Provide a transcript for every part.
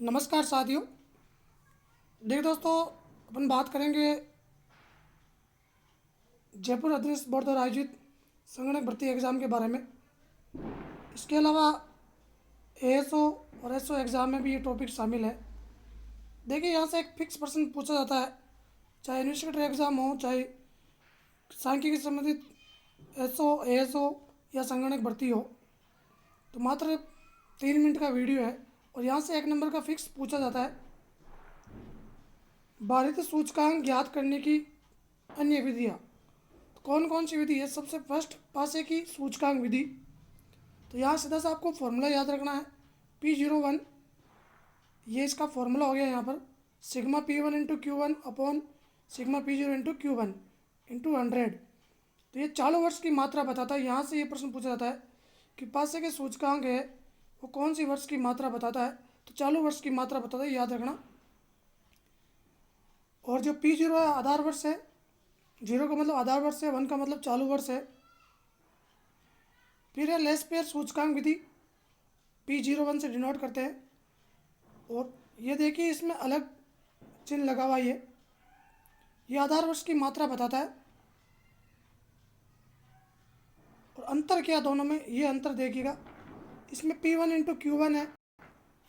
नमस्कार साथियों। देखिए दोस्तों, अपन बात करेंगे जयपुर अधीनस्थ बोर्ड द्वारा आयोजित संगणक भर्ती एग्ज़ाम के बारे में। इसके अलावा एएसओ और एसओ एग्ज़ाम में भी ये टॉपिक शामिल है। देखिए, यहाँ से एक फिक्स प्रश्न पूछा जाता है, चाहे इन्वेस्टिगेटर एग्ज़ाम हो, चाहे सांख्यिकी से संबंधित एसओ एएसओ या संगणक भर्ती हो। तो मात्र 3 मिनट का वीडियो है और यहाँ से 1 नंबर का फिक्स पूछा जाता है, भारतीय सूचकांक ज्ञात करने की अन्य विधियाँ। तो कौन कौन सी विधि है? सबसे फर्स्ट, पासे की सूचकांक विधि। तो यहाँ सीधा सा आपको फॉर्मूला याद रखना है, P01, ये इसका फॉर्मूला हो गया यहाँ पर, sigma P1 into Q1 upon sigma P0 into Q1 into 100। तो ये चालू वर्ष की मात्रा बताता है। यहाँ से ये प्रश्न पूछा जाता है कि पासे के सूचकांक है वो कौन सी वर्ष की मात्रा बताता है, तो चालू वर्ष की मात्रा बताता है, याद रखना। और जो P0 है आधार वर्ष है, 0 का मतलब आधार वर्ष है, 1 का मतलब चालू वर्ष है। फिर है लेस्पेयर सूचकांक विधि, P01 से डिनोट करते हैं। और ये देखिए, इसमें अलग चिन्ह लगा हुआ ये आधार वर्ष की मात्रा बताता है। और अंतर क्या दोनों में, ये अंतर देखिएगा, इसमें P1 इंटू Q1 है,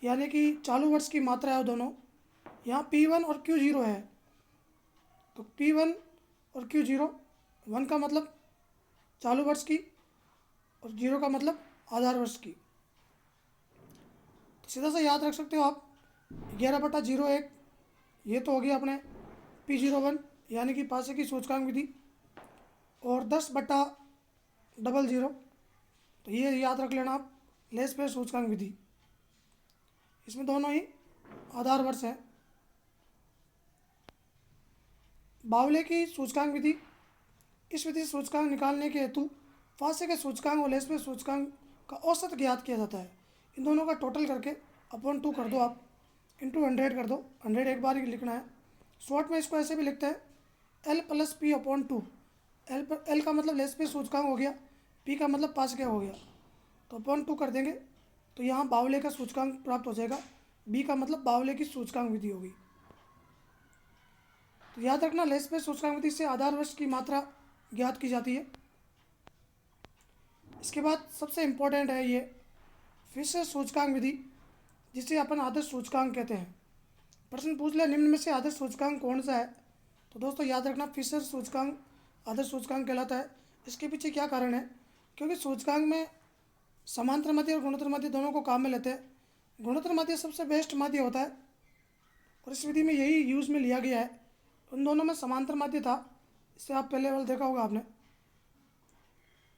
यानी कि चालू वर्ष की मात्रा है दोनों। यहाँ P1 और Q0 है, तो P1 और Q0, 1 का मतलब चालू वर्ष की और 0 का मतलब आधार वर्ष की। तो सीधा सा याद रख सकते हो आप, 11/01, ये तो हो गया अपने P01 यानी कि पासे की सूचकांक विधि। और 10/00, तो ये याद रख लेना आप, लेस्पेयर सूचकांक विधि। इसमें दोनों ही आधार वर्ष है। बावले की सूचकांक विधि, इस विधि से सूचकांक निकालने के हेतु पासे के सूचकांक और लेस्पेयर सूचकांक का औसत ज्ञात किया जाता है। इन दोनों का टोटल करके अपॉन 2 कर दो आप, इंटू 100 कर दो। 100 एक बार ही लिखना है। शॉर्ट में इसको ऐसे भी लिखते हैं, L+P/2। L का मतलब लेस्पेयर सूचकांक हो गया, P का मतलब पास का हो गया, तो अपॉन 2 कर देंगे तो यहाँ बावले का सूचकांक प्राप्त हो जाएगा। B का मतलब बावले की सूचकांक विधि होगी। तो याद रखना, लेस्पेयर सूचकांक विधि से आधार वर्ष की मात्रा ज्ञात की जाती है। इसके बाद सबसे इम्पोर्टेंट है ये फिशर सूचकांक विधि, जिसे अपन आदर्श सूचकांक कहते हैं। प्रश्न पूछ ले, निम्न में से आदर्श सूचकांक कौन सा है? तो दोस्तों याद रखना, फिशर सूचकांक आदर्श सूचकांक कहलाता है। इसके पीछे क्या कारण है? क्योंकि सूचकांक में समांतर माध्य और गुणोत्तर माध्य दोनों को काम में लेते हैं। गुणोत्तर माध्य सबसे बेस्ट माध्य होता है और इस विधि में यही यूज़ में लिया गया है। उन दोनों में समांतर माध्य था, इससे आप पहले वाला देखा होगा आपने।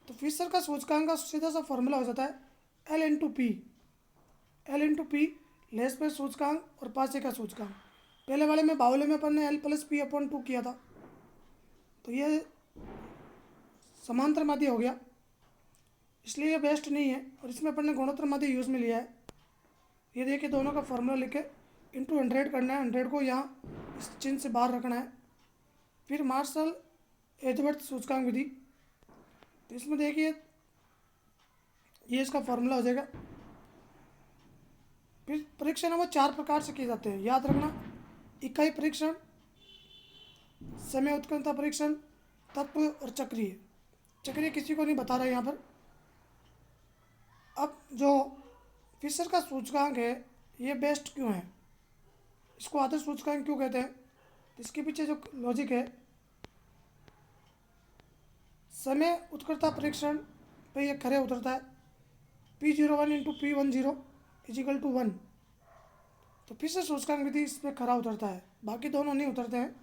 तो फिशर का सूचकांक का सीधा सा फॉर्मूला हो जाता है L/P। L/P लेस्पेयर सूचकांक और पासे का सूचकांक। पहले वाले में बावले में अपन ने L+P/2 किया था, तो ये समांतर माध्य हो गया, इसलिए ये बेस्ट नहीं है। और इसमें अपन ने गुणोत्तर माध्य यूज़ में लिया है। ये देखिए, दोनों का फॉर्मूला लिखे, इंटू 100 करना है। 100 को यहाँ इस चिन्ह से बाहर रखना है। फिर मार्शल एजवर्थ सूचकांक विधि, तो इसमें देखिए ये इसका फॉर्मूला हो जाएगा। फिर परीक्षण है वो 4 प्रकार से किए जाते हैं, याद रखना। इकाई परीक्षण, समय उत्कीर्णता परीक्षण, तत्व और चक्रीय। चक्रीय किसी को नहीं बता रहा यहाँ पर। अब जो फिशर का सूचकांक है ये बेस्ट क्यों है, इसको आदर्श सूचकांक क्यों कहते हैं? तो इसके पीछे जो लॉजिक है, समय उत्कीर्णता परीक्षण पे ये खरे उतरता है। P01 into P10 is equal to 1, तो फिशर सूचकांक विधि इस पर खरा उतरता है, बाकी दोनों नहीं उतरते हैं।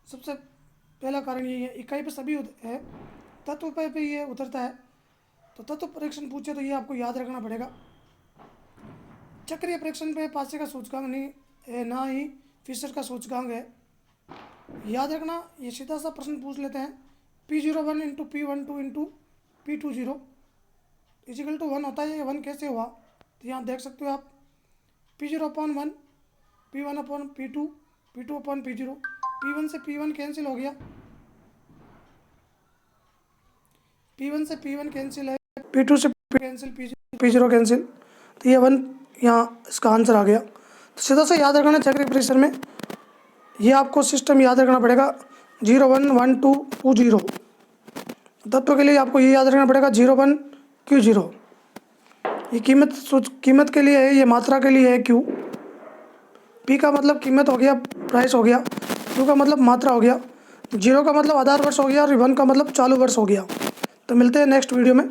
सबसे पहला कारण यही है। इकाई पे सभी है, तत्व पे ये उतरता है। तो तत्व परीक्षण पूछे तो ये आपको याद रखना पड़ेगा। चक्रीय परीक्षण पे पासे का सूचकांक नहीं है, ना ही फिशर का सूचकांक है, याद रखना। ये सीधा सा प्रश्न पूछ लेते हैं, P01 into P12 into P20 is equal to 1 होता है। ये 1 कैसे हुआ? तो यहाँ देख सकते हो आप, P0/1, P1/P2, P2/P0, P1 से P1 कैंसिल हो गया, P1 से P1 कैंसिल है, P2 से P कैंसिल, P0 कैंसिल, तो ये 1 यहाँ इसका आंसर आ गया। तो सीधा से याद रखना चक्रीय परीक्षण में ये आपको सिस्टम याद रखना पड़ेगा 0 1 1 2 2 0। तत्व के लिए आपको ये याद रखना पड़ेगा 0 1 Q 0। ये कीमत के लिए है, ये मात्रा के लिए है Q। P का मतलब कीमत हो गया, प्राइस हो गया। Q का मतलब मात्रा हो गया। 0 का मतलब आधार वर्ष हो गया और 1 का मतलब चालू वर्ष हो गया। तो मिलते हैं नेक्स्ट वीडियो में।